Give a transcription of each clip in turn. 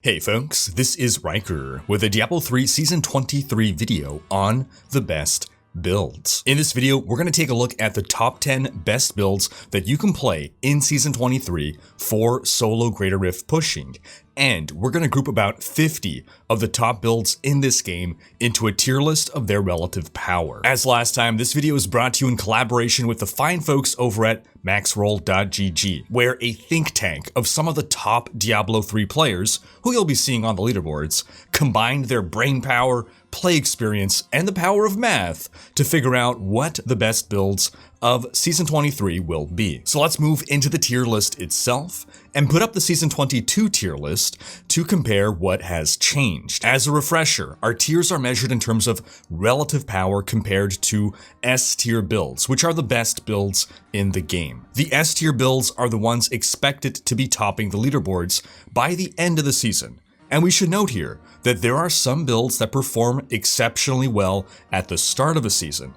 Hey folks, this is Rhykker with a Diablo 3 Season 23 video on the best builds. In this video, we're going to take a look at the top 10 best builds that you can play in Season 23 for solo Greater Rift pushing. And we're going to group about 50 of the top builds in this game into a tier list of their relative power. As last time, this video is brought to you in collaboration with the fine folks over at maxroll.gg, where a think tank of some of the top Diablo 3 players, who you'll be seeing on the leaderboards, combined their brain power, play experience, and the power of math to figure out what the best builds of Season 23 will be. So let's move into the tier list itself and put up the Season 22 tier list to compare what has changed. As a refresher, our tiers are measured in terms of relative power compared to S tier builds, which are the best builds in the game. The S tier builds are the ones expected to be topping the leaderboards by the end of the season. And we should note here that there are some builds that perform exceptionally well at the start of a season,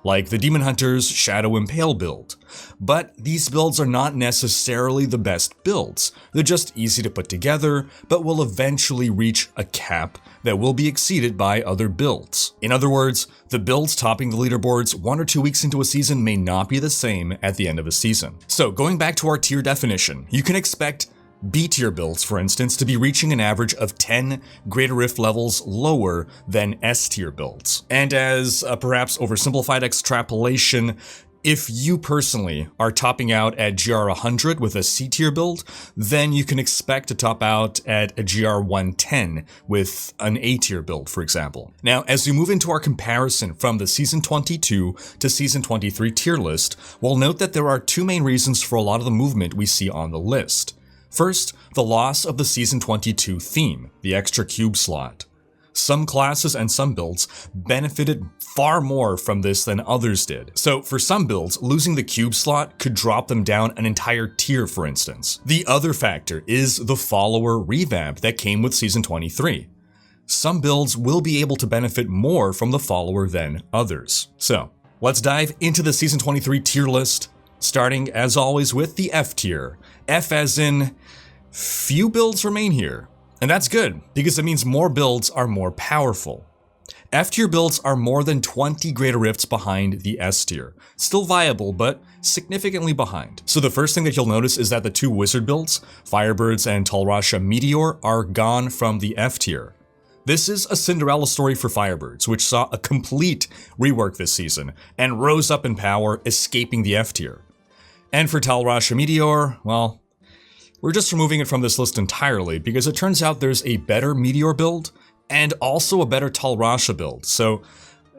like the Demon Hunter's Shadow Impale build. But these builds are not necessarily the best builds. They're just easy to put together, but will eventually reach a cap that will be exceeded by other builds. In other words, the builds topping the leaderboards 1 or 2 weeks into a season may not be the same at the end of a season. So going back to our tier definition, you can expect B tier builds, for instance, to be reaching an average of 10 Greater Rift levels lower than S tier builds. And as a perhaps oversimplified extrapolation, if you personally are topping out at GR 100 with a C tier build, then you can expect to top out at a GR 110 with an A tier build, for example. Now, as we move into our comparison from the Season 22 to Season 23 tier list, we'll note that there are two main reasons for a lot of the movement we see on the list. First, the loss of the Season 22 theme, the extra cube slot. Some classes and some builds benefited far more from this than others did. So for some builds, losing the cube slot could drop them down an entire tier, for instance. The other factor is the follower revamp that came with Season 23. Some builds will be able to benefit more from the follower than others. So let's dive into the Season 23 tier list, starting as always with the F tier. F as in, few builds remain here. And that's good, because it means more builds are more powerful. F tier builds are more than 20 Greater Rifts behind the S tier. Still viable, but significantly behind. So the first thing that you'll notice is that the two wizard builds, Firebirds and Talrasha Meteor, are gone from the F tier. This is a Cinderella story for Firebirds, which saw a complete rework this season and rose up in power, escaping the F tier. And for Talrasha Meteor, well, we're just removing it from this list entirely because it turns out there's a better Meteor build and also a better Talrasha build. So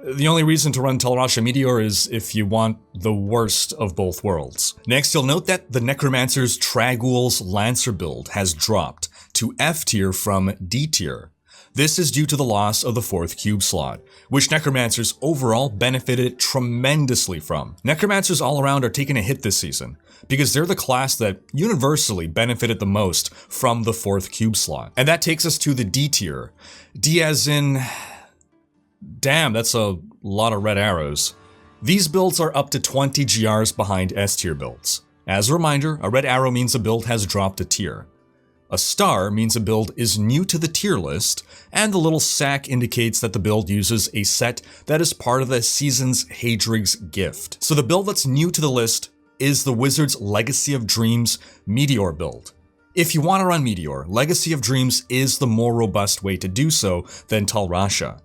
the only reason to run Talrasha Meteor is if you want the worst of both worlds. Next, you'll note that the Necromancer's Tragul's Lancer build has dropped to F tier from D tier. This is due to the loss of the 4th cube slot, which Necromancers overall benefited tremendously from. Necromancers all around are taking a hit this season, because they're the class that universally benefited the most from the 4th cube slot. And that takes us to the D tier. D as in, damn, that's a lot of red arrows. These builds are up to 20 GRs behind S tier builds. As a reminder, a red arrow means a build has dropped a tier. A star means a build is new to the tier list, and the little sack indicates that the build uses a set that is part of the season's Hadrig's gift. So the build that's new to the list is the Wizard's Legacy of Dreams Meteor build. If you want to run Meteor, Legacy of Dreams is the more robust way to do so than Talrasha.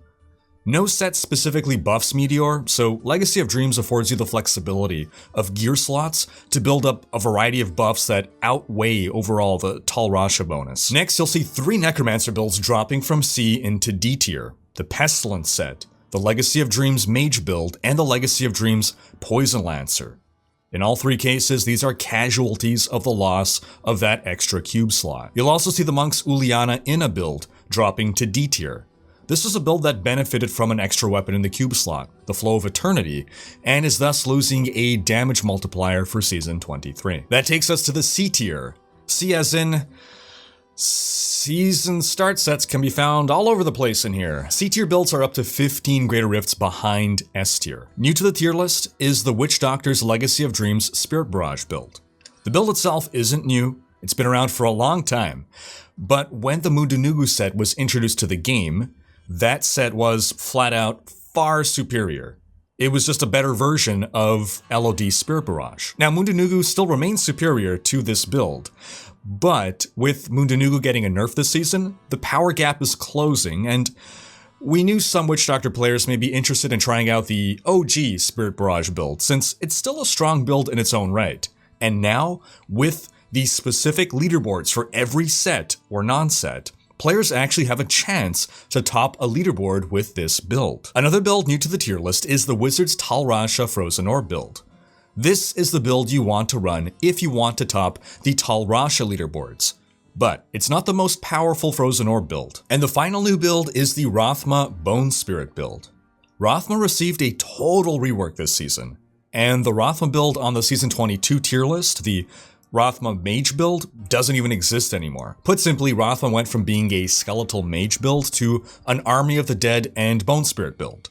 No set specifically buffs Meteor, so Legacy of Dreams affords you the flexibility of gear slots to build up a variety of buffs that outweigh overall the Talrasha bonus. Next, you'll see 3 Necromancer builds dropping from C into D tier. The Pestilence set, the Legacy of Dreams Mage build, and the Legacy of Dreams Poison Lancer. In all 3 cases, these are casualties of the loss of that extra cube slot. You'll also see the Monk's Uliana Inna build dropping to D tier. This is a build that benefited from an extra weapon in the cube slot, the Flow of Eternity, and is thus losing a damage multiplier for Season 23. That takes us to the C tier. C as in, season start sets can be found all over the place in here. C tier builds are up to 15 Greater Rifts behind S tier. New to the tier list is the Witch Doctor's Legacy of Dreams Spirit Barrage build. The build itself isn't new, it's been around for a long time, but when the Mundunugu set was introduced to the game, that set was flat out far superior. It was just a better version of LOD Spirit Barrage. Now, Mundunugu still remains superior to this build, but with Mundunugu getting a nerf this season, the power gap is closing, and we knew some Witch Doctor players may be interested in trying out the OG Spirit Barrage build, since it's still a strong build in its own right. And now, with the specific leaderboards for every set or non-set, players actually have a chance to top a leaderboard with this build. Another build new to the tier list is the Wizards Tal Rasha Frozen Orb build. This is the build you want to run if you want to top the Tal Rasha leaderboards. But it's not the most powerful Frozen Orb build. And the final new build is the Rathma Bone Spirit build. Rathma received a total rework this season, and the Rathma build on the Season 22 tier list, the Rathma Mage build, doesn't even exist anymore. Put simply, Rathma went from being a skeletal mage build to an Army of the Dead and Bone Spirit build.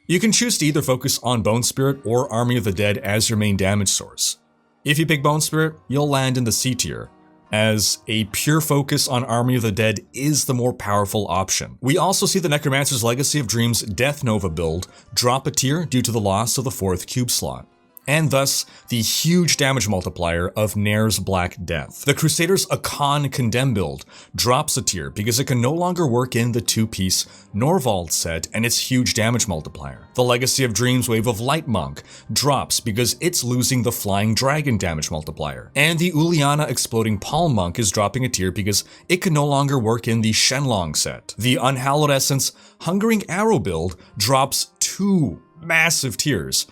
You can choose to either focus on Bone Spirit or Army of the Dead as your main damage source. If you pick Bone Spirit, you'll land in the C tier, as a pure focus on Army of the Dead is the more powerful option. We also see the Necromancer's Legacy of Dreams Death Nova build drop a tier due to the loss of the 4th cube slot, and thus the huge damage multiplier of Nair's Black Death. The Crusader's Akan Condemn build drops a tier because it can no longer work in the 2-piece Norvald set and its huge damage multiplier. The Legacy of Dreams Wave of Light Monk drops because it's losing the Flying Dragon damage multiplier. And the Uliana Exploding Palm Monk is dropping a tier because it can no longer work in the Shenlong set. The Unhallowed Essence Hungering Arrow build drops 2 massive tiers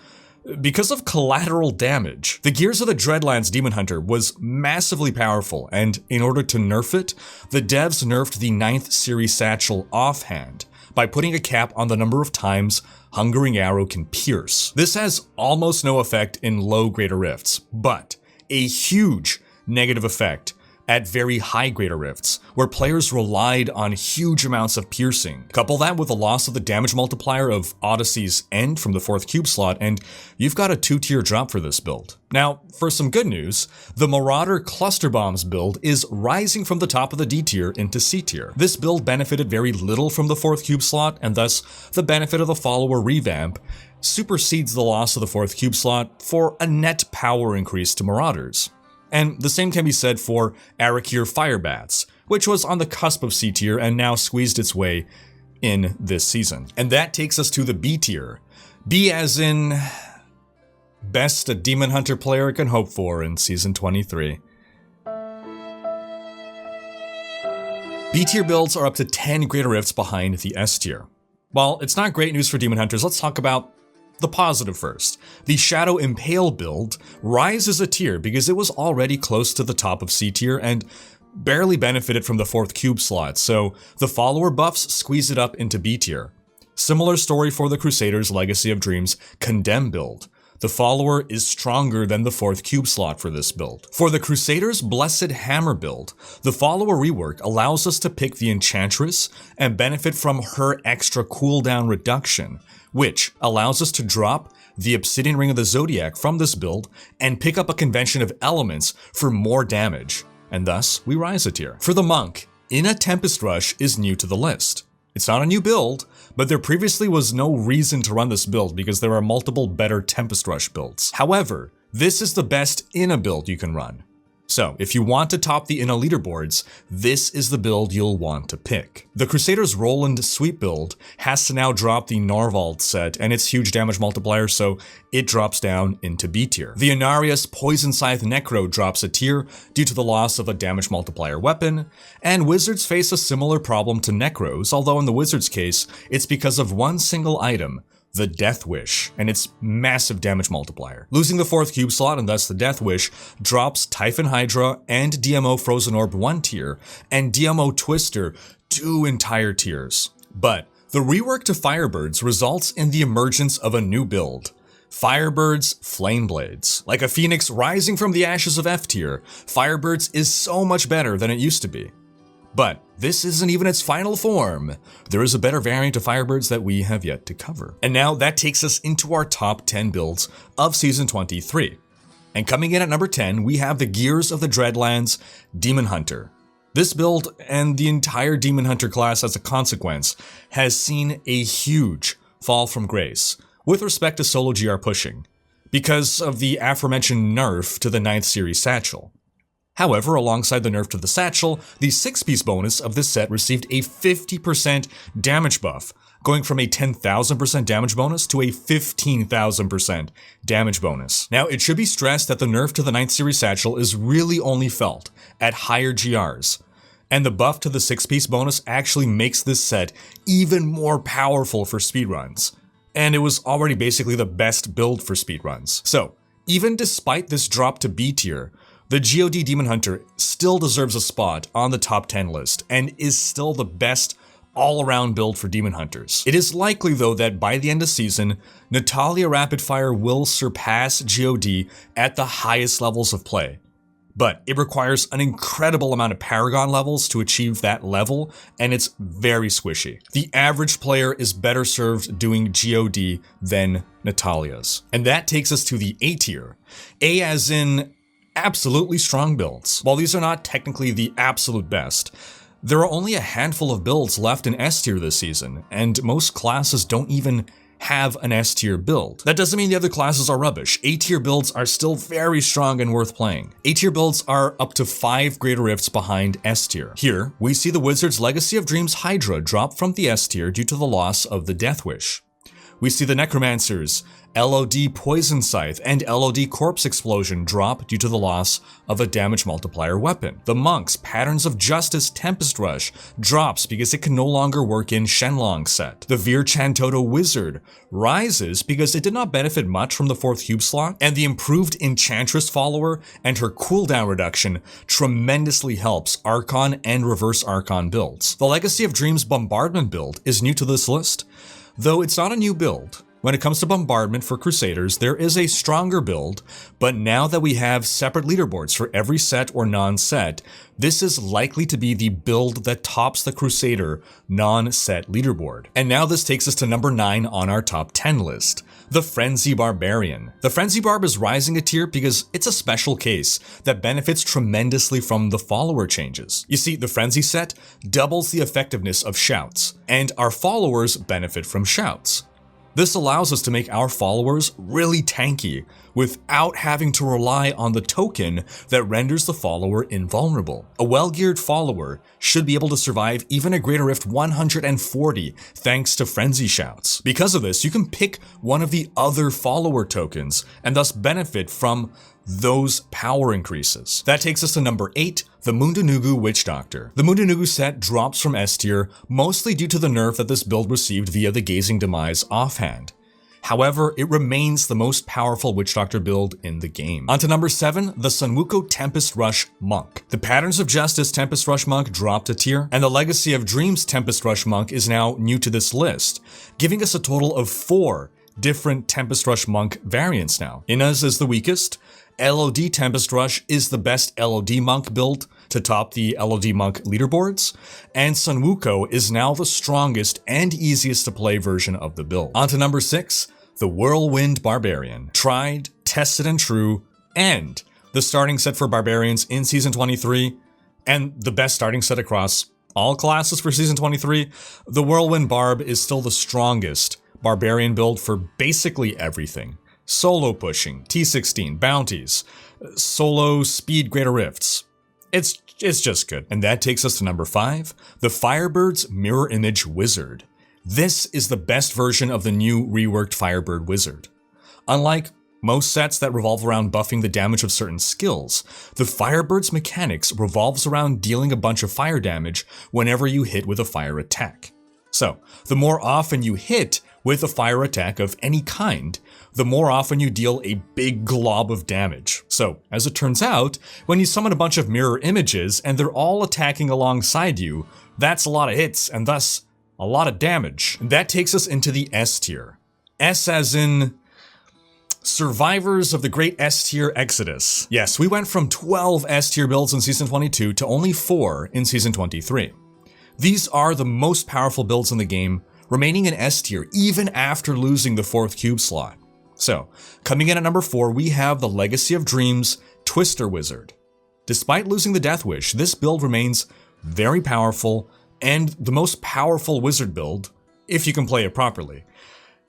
because of collateral damage. The Gears of the Dreadlands Demon Hunter was massively powerful, and in order to nerf it, the devs nerfed the 9th series satchel offhand by putting a cap on the number of times Hungering Arrow can pierce. This has almost no effect in low Greater Rifts, but a huge negative effect at very high Greater Rifts, where players relied on huge amounts of piercing. Couple that with the loss of the damage multiplier of Odyssey's End from the 4th cube slot, and you've got a 2-tier drop for this build. Now, for some good news, the Marauder Cluster Bombs build is rising from the top of the D tier into C tier. This build benefited very little from the 4th cube slot, and thus the benefit of the follower revamp supersedes the loss of the 4th cube slot for a net power increase to Marauders. And the same can be said for Arakir Firebats, which was on the cusp of C tier and now squeezed its way in this season. And that takes us to the B tier. B as in best a Demon Hunter player can hope for in Season 23. B tier builds are up to 10 Greater Rifts behind the S tier. While it's not great news for Demon Hunters, let's talk about the positive first. The Shadow Impale build rises a tier because it was already close to the top of C tier and barely benefited from the 4th cube slot, so the follower buffs squeeze it up into B tier. Similar story for the Crusader's Legacy of Dreams Condemn build. The follower is stronger than the 4th cube slot for this build. For the Crusader's Blessed Hammer build, the follower rework allows us to pick the Enchantress and benefit from her extra cooldown reduction, which allows us to drop the Obsidian Ring of the Zodiac from this build and pick up a convention of elements for more damage, and thus we rise a tier. For the Monk, Inna Tempest Rush is new to the list. It's not a new build, but there previously was no reason to run this build because there are multiple better Tempest Rush builds. However, this is the best Inna build you can run. So, if you want to top the Inna leaderboards, this is the build you'll want to pick. The Crusader's Roland Sweep build has to now drop the Norvald set and its huge damage multiplier, so it drops down into B tier. The Inarius Poison Scythe Necro drops a tier due to the loss of a damage multiplier weapon, and Wizards face a similar problem to Necros, although in the Wizards case, it's because of one single item, the Death Wish, and its massive damage multiplier. Losing the 4th cube slot and thus the Death Wish drops Typhon Hydra and DMO Frozen Orb 1 tier, and DMO Twister 2 entire tiers. But the rework to Firebirds results in the emergence of a new build. Firebirds Flameblades. Like a phoenix rising from the ashes of F tier, Firebirds is so much better than it used to be. But this isn't even its final form. There is a better variant of Firebirds that we have yet to cover. And now that takes us into our top 10 builds of Season 23. And coming in at number 10, we have the Gears of the Dreadlands Demon Hunter. This build, and the entire Demon Hunter class as a consequence, has seen a huge fall from grace with respect to solo GR pushing, because of the aforementioned nerf to the 9th series satchel. However, alongside the nerf to the satchel, the 6-piece bonus of this set received a 50% damage buff, going from a 10,000% damage bonus to a 15,000% damage bonus. Now, it should be stressed that the nerf to the 9th series satchel is really only felt at higher GRs, and the buff to the 6-piece bonus actually makes this set even more powerful for speedruns, and it was already basically the best build for speedruns. So, even despite this drop to B tier, the GOD Demon Hunter still deserves a spot on the top 10 list, and is still the best all-around build for Demon Hunters. It is likely, though, that by the end of season, Natalia Rapidfire will surpass GOD at the highest levels of play. But it requires an incredible amount of Paragon levels to achieve that level, and it's very squishy. The average player is better served doing GOD than Natalia's. And that takes us to the A tier. A as in absolutely strong builds. While these are not technically the absolute best, there are only a handful of builds left in S tier this season, and most classes don't even have an S tier build. That doesn't mean the other classes are rubbish. A tier builds are still very strong and worth playing. A tier builds are up to 5 greater rifts behind S tier. Here, we see the Wizard's Legacy of Dreams Hydra drop from the S tier due to the loss of the Death Wish. We see the Necromancer's LOD Poison Scythe and LOD Corpse Explosion drop due to the loss of a damage multiplier weapon. The Monk's Patterns of Justice Tempest Rush drops because it can no longer work in Shenlong's set. The Vir Chantoto Wizard rises because it did not benefit much from the 4th cube slot, and the improved Enchantress follower and her cooldown reduction tremendously helps Archon and Reverse Archon builds. The Legacy of Dreams Bombardment build is new to this list, though it's not a new build. When it comes to bombardment for Crusaders, there is a stronger build, but now that we have separate leaderboards for every set or non-set, this is likely to be the build that tops the Crusader non-set leaderboard. And now this takes us to number 9 on our top 10 list, the Frenzy Barbarian. The Frenzy Barb is rising a tier because it's a special case that benefits tremendously from the follower changes. You see, the Frenzy set doubles the effectiveness of shouts, and our followers benefit from shouts. This allows us to make our followers really tanky without having to rely on the token that renders the follower invulnerable. A well-geared follower should be able to survive even a Greater Rift 140 thanks to Frenzy Shouts. Because of this, you can pick one of the other follower tokens and thus benefit from those power increases. That takes us to number 8, the Mundunugu Witch Doctor. The Mundunugu set drops from S tier, mostly due to the nerf that this build received via the Gazing Demise offhand. However, it remains the most powerful Witch Doctor build in the game. On to number 7, the Sunwuko Tempest Rush Monk. The Patterns of Justice Tempest Rush Monk dropped a tier, and the Legacy of Dreams Tempest Rush Monk is now new to this list, giving us a total of 4 different Tempest Rush Monk variants now. Inaz is the weakest, LOD Tempest Rush is the best LOD Monk build to top the LOD Monk leaderboards, and Sunwuko is now the strongest and easiest to play version of the build. On to number 6, the Whirlwind Barbarian. Tried, tested and true, and the starting set for Barbarians in Season 23, and the best starting set across all classes for Season 23, the Whirlwind Barb is still the strongest Barbarian build for basically everything. Solo pushing, T16, bounties, solo speed greater rifts. It's just good. And that takes us to number 5, the Firebird's Mirror Image Wizard. This is the best version of the new reworked Firebird Wizard. Unlike most sets that revolve around buffing the damage of certain skills, the Firebird's mechanics revolves around dealing a bunch of fire damage whenever you hit with a fire attack. So, the more often you hit with a fire attack of any kind, the more often you deal a big glob of damage. So, as it turns out, when you summon a bunch of mirror images and they're all attacking alongside you, that's a lot of hits and thus a lot of damage. And that takes us into the S tier. S as in survivors of the great S tier exodus. Yes, we went from 12 S tier builds in Season 22 to only 4 in Season 23. These are the most powerful builds in the game, remaining in S tier even after losing the 4th cube slot. So, coming in at number 4, we have the Legacy of Dreams Twister Wizard. despite losing the Death Wish, this build remains very powerful and the most powerful wizard build if you can play it properly.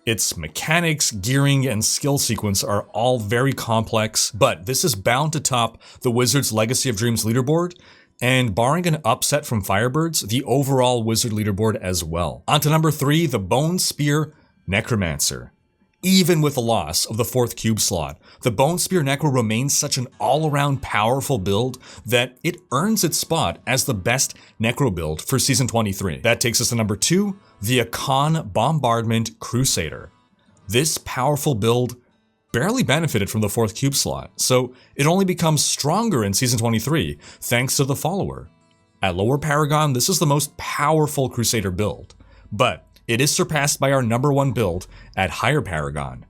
Its mechanics, gearing, and skill sequence are all very complex, but this is bound to top the Wizard's Legacy of Dreams leaderboard, and barring an upset from Firebirds, the overall Wizard leaderboard as well. On to number 3, the Bone Spear Necromancer. Even with the loss of the 4th cube slot, the Bone Spear Necro remains such an all-around powerful build that it earns its spot as the best Necro build for Season 23. That takes us to number 2, the Akan Bombardment Crusader. This powerful build barely benefited from the 4th cube slot, so it only becomes stronger in Season 23 thanks to the follower. At lower Paragon, this is the most powerful Crusader build, but it is surpassed by our number 1 build at higher Paragon.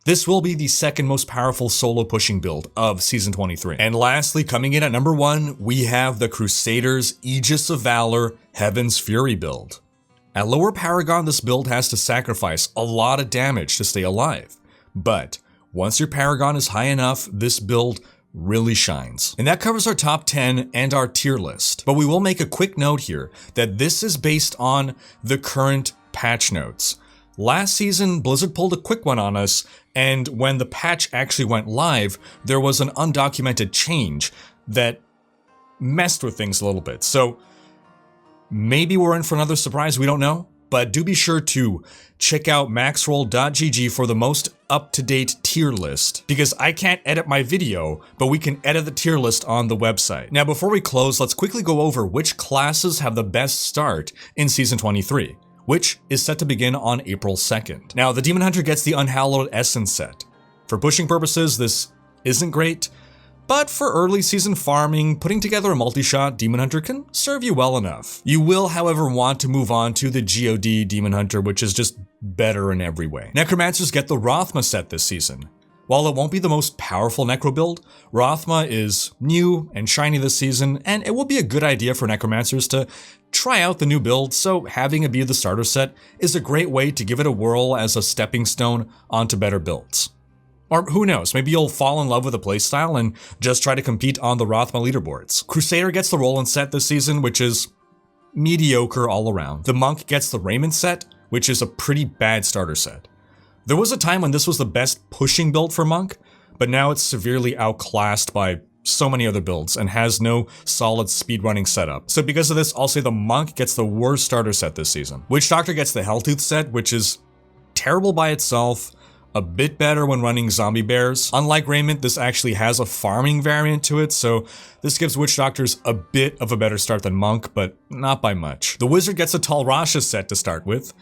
This will be the second most powerful solo pushing build of Season 23. And lastly, coming in at number 1, we have the Crusaders Aegis of Valor Heaven's Fury build. At lower Paragon, this build has to sacrifice a lot of damage to stay alive, but once your Paragon is high enough, this build really shines. And that covers our top 10 and our tier list. But we will make a quick note here that this is based on the current patch notes. Last season, Blizzard pulled a quick one on us, and when the patch actually went live, there was an undocumented change that messed with things a little bit. So maybe we're in for another surprise, we don't know. But do be sure to check out maxroll.gg for the most up-to-date tier list, because I can't edit my video, but we can edit the tier list on the website. Now, before we close, let's quickly go over which classes have the best start in Season 23, which is set to begin on April 2nd. Now, the Demon Hunter gets the Unhallowed Essence set. For pushing purposes, this isn't great, but for early season farming, putting together a multi-shot Demon Hunter can serve you well enough. You will, however, want to move on to the GOD Demon Hunter, which is just better in every way. Necromancers get the Rothma set this season. While it won't be the most powerful Necro build, Rothma is new and shiny this season, and it will be a good idea for Necromancers to try out the new build, so having it be the starter set is a great way to give it a whirl as a stepping stone onto better builds. Or who knows, maybe you'll fall in love with the playstyle and just try to compete on the Rothma leaderboards. Crusader gets the Roland set this season, which is mediocre all around. The Monk gets the Raymond set, which is a pretty bad starter set. There was a time when this was the best pushing build for Monk, but now it's severely outclassed by so many other builds and has no solid speedrunning setup. So because of this, I'll say the Monk gets the worst starter set this season. Witch Doctor gets the Helltooth set, which is terrible by itself, a bit better when running zombie bears. Unlike Raymond, this actually has a farming variant to it, so this gives Witch Doctors a bit of a better start than Monk, but not by much. The Wizard gets a Talrasha set to start with.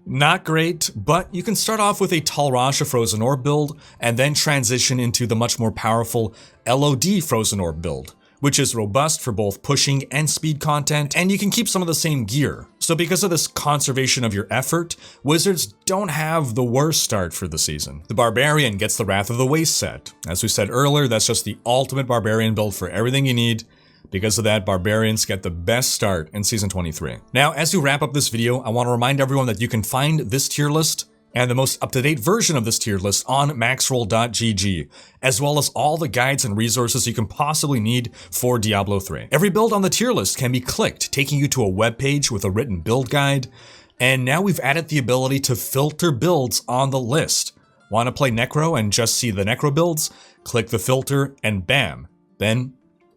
Not great, but you can start off with a Talrasha Frozen Orb build, and then transition into the much more powerful LOD Frozen Orb build, which is robust for both pushing and speed content, and you can keep some of the same gear. So because of this conservation of your effort, Wizards don't have the worst start for the season. The Barbarian gets the Wrath of the Waste set. As we said earlier, that's just the ultimate Barbarian build for everything you need. Because of that, Barbarians get the best start in Season 23. Now, as we wrap up this video, I want to remind everyone that you can find this tier list and the most up-to-date version of this tier list on maxroll.gg, as well as all the guides and resources you can possibly need for Diablo 3. Every build on the tier list can be clicked, taking you to a web page with a written build guide, and now we've added the ability to filter builds on the list. Want to play Necro and just see the Necro builds? Click the filter and bam, then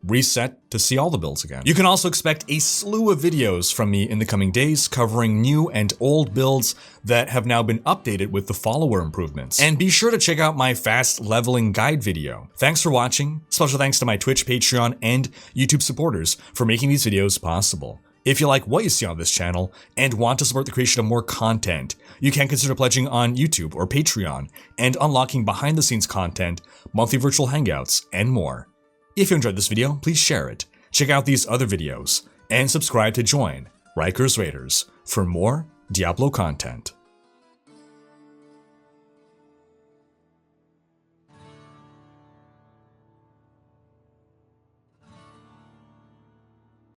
reset to see all the builds again. You can also expect a slew of videos from me in the coming days covering new and old builds that have now been updated with the follower improvements. And be sure to check out my fast leveling guide video. Thanks for watching. Special thanks to my Twitch, Patreon, and YouTube supporters for making these videos possible. If you like what you see on this channel and want to support the creation of more content, you can consider pledging on YouTube or Patreon and unlocking behind the scenes content, monthly virtual hangouts, and more. If you enjoyed this video, please share it, check out these other videos, and subscribe to join Rhykker's Raiders for more Diablo content.